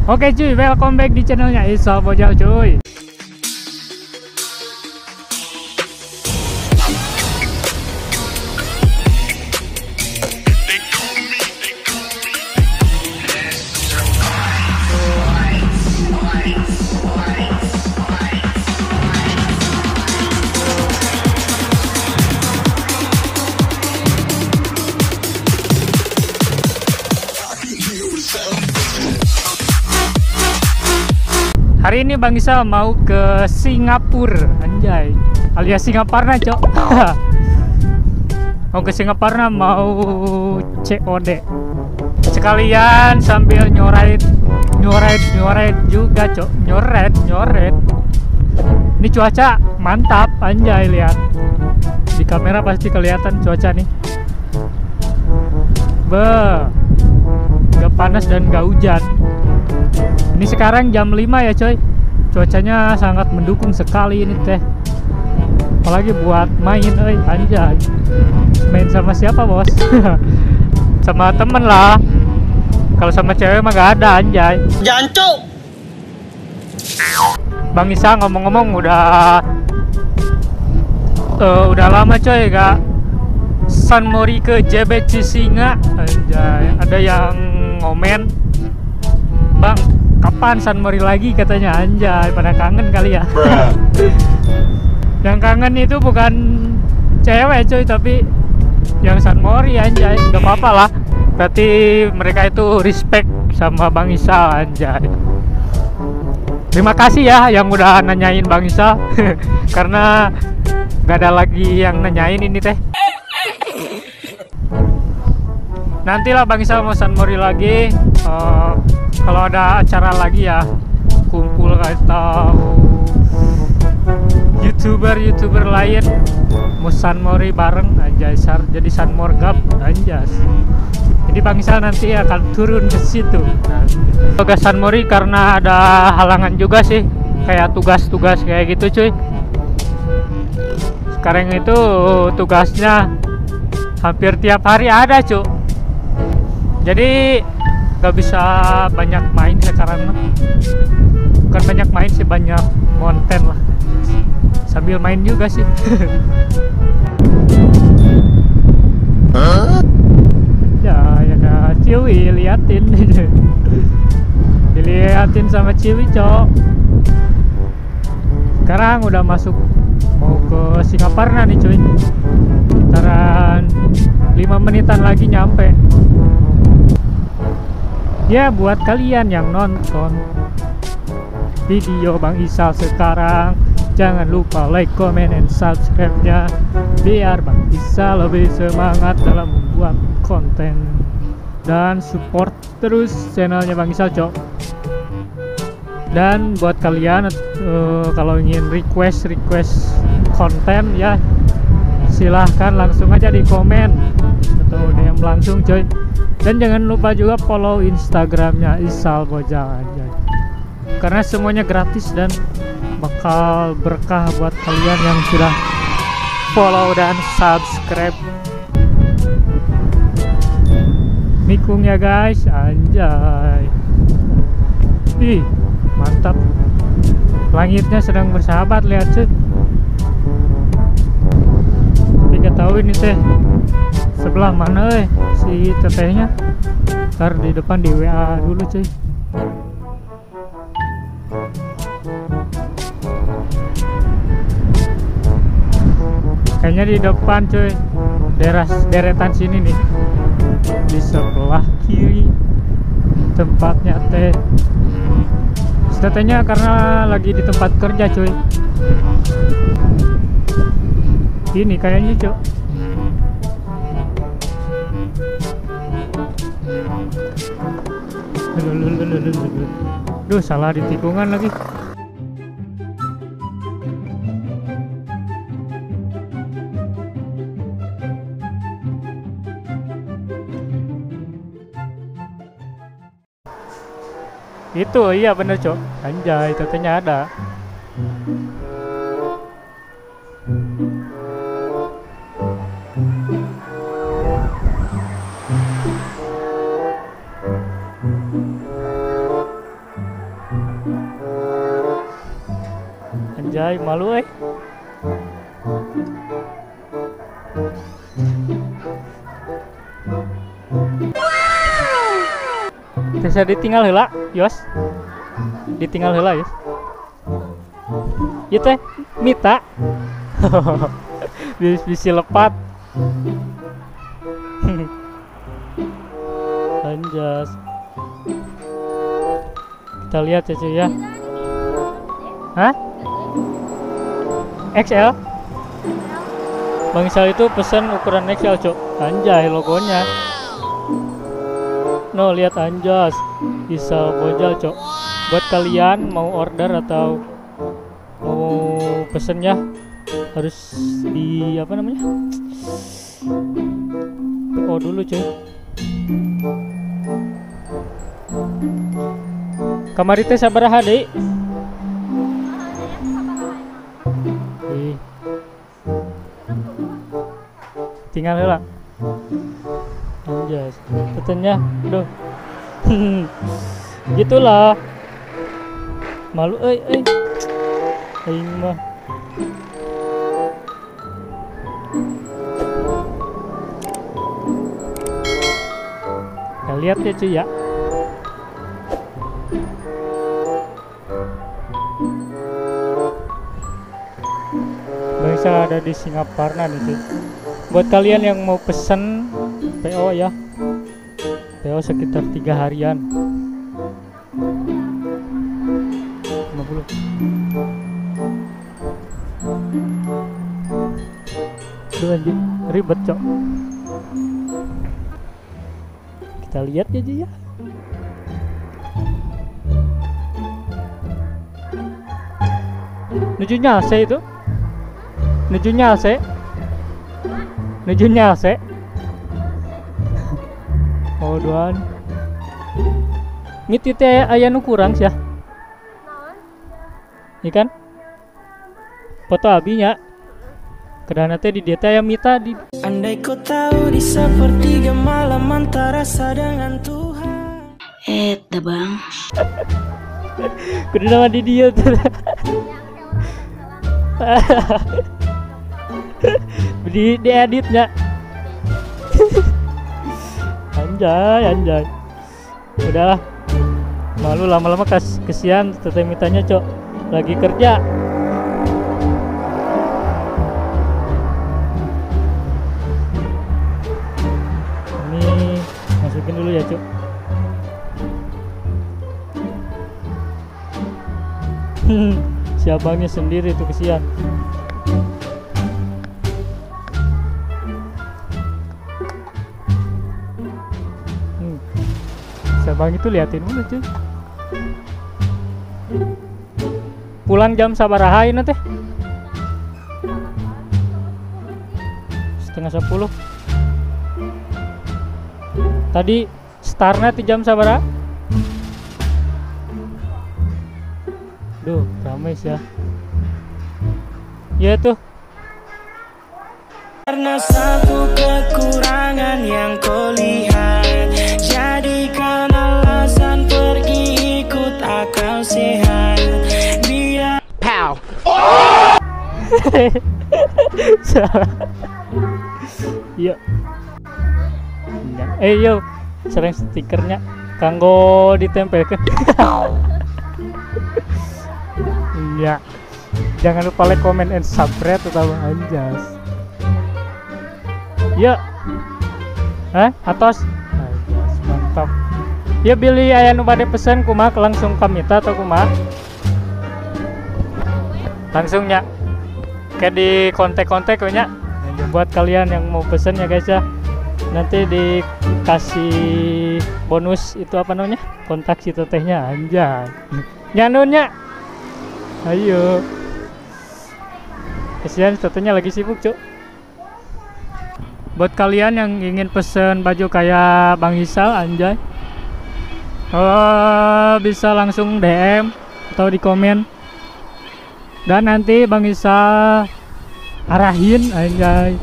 Oke cuy, welcome back di channelnya Isal Bojal cuy. Hari ini Bang Isal mau ke Singapura, anjay, alias Singaparna cok. Mau ke Singaparna, mau COD sekalian sambil nyoret juga cok, nyoret. Ini cuaca mantap, anjay, lihat di kamera pasti kelihatan cuaca nih. Gak panas dan gak hujan. Ini sekarang jam 5 ya coy. Cuacanya sangat mendukung sekali ini teh. Apalagi buat main, anjay. Main sama siapa bos? Sama temen lah. Kalau sama cewek mah gak ada, anjay. Jancuk. Bang Isa ngomong-ngomong udah lama coy gak San Mori ke JBC Singa, anjay. Ada yang ngomen, Bang, kapan San Mori lagi katanya, anjay, pada kangen kali ya. Yang kangen itu bukan cewek coy, tapi yang San Mori, anjay. Gak apa-apa lah, berarti mereka itu respect sama Bang Isal, anjay. Terima kasih ya yang udah nanyain Bang Isal. Karena gak ada lagi yang nanyain ini teh. Nantilah Bang Isal mau San Mori lagi. Kalau ada acara lagi ya, kumpul atau youtuber lain mau San Mori bareng, anjay, jadi San Morgap, anjas. Jadi Bang Isal nanti akan turun ke situ. Ke San Mori karena ada halangan juga sih, kayak tugas-tugas kayak gitu cuy. Sekarang itu tugasnya hampir tiap hari ada cuy. Jadi gak bisa banyak main sekarang mah. Bukan banyak main sih, banyak konten lah. Sambil main juga sih. Ya ada Ciwi, liatin. Diliatin sama Ciwi cok. Sekarang udah masuk, mau ke Singaparna nih cuy. Sekitaran 5 menitan lagi nyampe. Ya buat kalian yang nonton video Bang Isal sekarang, jangan lupa like, comment, and subscribe-nya biar Bang Isal lebih semangat dalam membuat konten. Dan support terus channelnya Bang Isal cok. Dan buat kalian kalau ingin request konten ya, silahkan langsung aja di komen atau DM langsung coy. Dan jangan lupa juga follow Instagramnya Isal Bojal aja, karena semuanya gratis dan bakal berkah buat kalian yang sudah follow dan subscribe. Mikung ya guys, anjay. Ih, mantap. Langitnya sedang bersahabat, lihat cuy. Tapi gak tahu ini teh sebelah mana si tetehnya. Ntar di depan di WA dulu cuy. Kayaknya di depan cuy, daerah deretan sini nih, di sebelah kiri tempatnya teh. Tetehnya karena lagi di tempat kerja cuy. Ini kayaknya cuy. Duh, salah di tikungan lagi. Itu iya bener cok, anjay, tetenya ada. Anjay, malu Bisa ditinggal heula, Yos. Ditinggal heula, Yos. Ieu teh Mita. Bisi lepat. Anjas. Kita lihat ya cuy ya. Hah? XL? Bang Isal itu pesan ukuran XL cok. Anjay logonya. No, lihat anjas. Isal Bojal cok. Buat kalian mau order atau mau pesen ya, harus di apa namanya? PO dulu cuy. Kamari teh sabaraha deui? Tinggal heula. Anjas, petenya, aduh. Gitulah. Malu euy. Aing mah. Kita lihat ya cuy ya. Bisa ada di Singaparna nih cuy. Buat kalian yang mau pesen PO ya, PO sekitar 3 harian. 50. Duh anjing, ribet cok. Kita lihat aja ya. Nujunya AC itu? Nujunya AC? Nujunya AC? Oh doan. Ngit itu aya nu kurang sih ya. Ini kan? Foto abinya. Kedana teh di dia teh aya Mita di. Andai ku tahu di sepertiga malam antara saya dengan Tuhan. Dah bang. Kudu nama di dia tuh. di editnya. Anjay. Udahlah. Malu lama-lama kesian teteh Mitanya, cok. Lagi kerja. Ini masukin dulu ya, cok. Si abangnya sendiri tuh kesian. Si abang itu liatin dulu cuy. Pulang jam sabaraha ini teh? 9:30. Tadi startnya di jam sabaraha? Duh, ramai sih ya. Ya tuh. Karena satu kekurangan yang kau lihat, jadikan alasan pergi ikut akal sehat. Biar pow. Iya. Yo, sering stikernya kanggo ditempelkan. Iya. Jangan lupa like, comment, and subscribe atau anjas. Ya. Atos. Anjas, mantap. Ya Billy aya nu bade pesen kumaha langsung ka Mita atau kumaha? Langsungnya. Kayak di kontak-kontak nya. Buat kalian yang mau pesen ya guys ya. Nanti dikasih bonus itu apa namanya? Kontak si tetehnya anjay. Nyanunnya. Ayo. Kesian tetehnya lagi sibuk, Cuk. Buat kalian yang ingin pesen baju kayak Bang Isal anjay. Bisa langsung DM atau di komen. Dan nanti Bang Isal arahin anjay.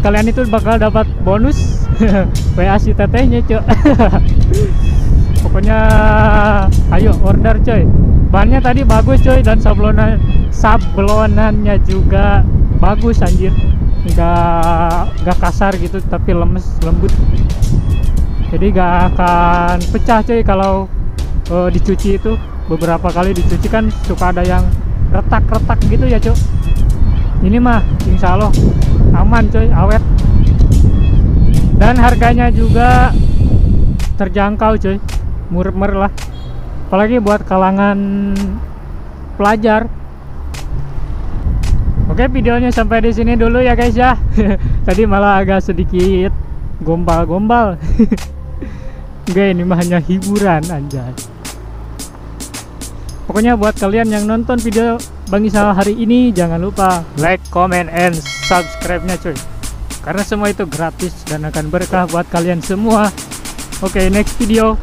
Kalian itu bakal dapat bonus WA si tetehnya, Cuk. Pokoknya ayo order coy. Bannya tadi bagus coy, dan sablonannya juga bagus anjir. Nggak kasar gitu, tapi lembut. Jadi nggak akan pecah coy kalau dicuci itu. Beberapa kali dicuci kan suka ada yang retak-retak gitu ya coy. Ini mah insya Allah aman coy, awet. Dan harganya juga terjangkau coy, murah lah. Apalagi buat kalangan pelajar. Oke, videonya sampai di sini dulu ya guys ya. Tadi malah agak sedikit gombal-gombal. Enggak, ini mah hanya hiburan anjay. Pokoknya buat kalian yang nonton video Bang Isal hari ini, jangan lupa like, comment, and subscribe-nya cuy. Karena semua itu gratis dan akan berkah buat kalian semua. Oke, next video.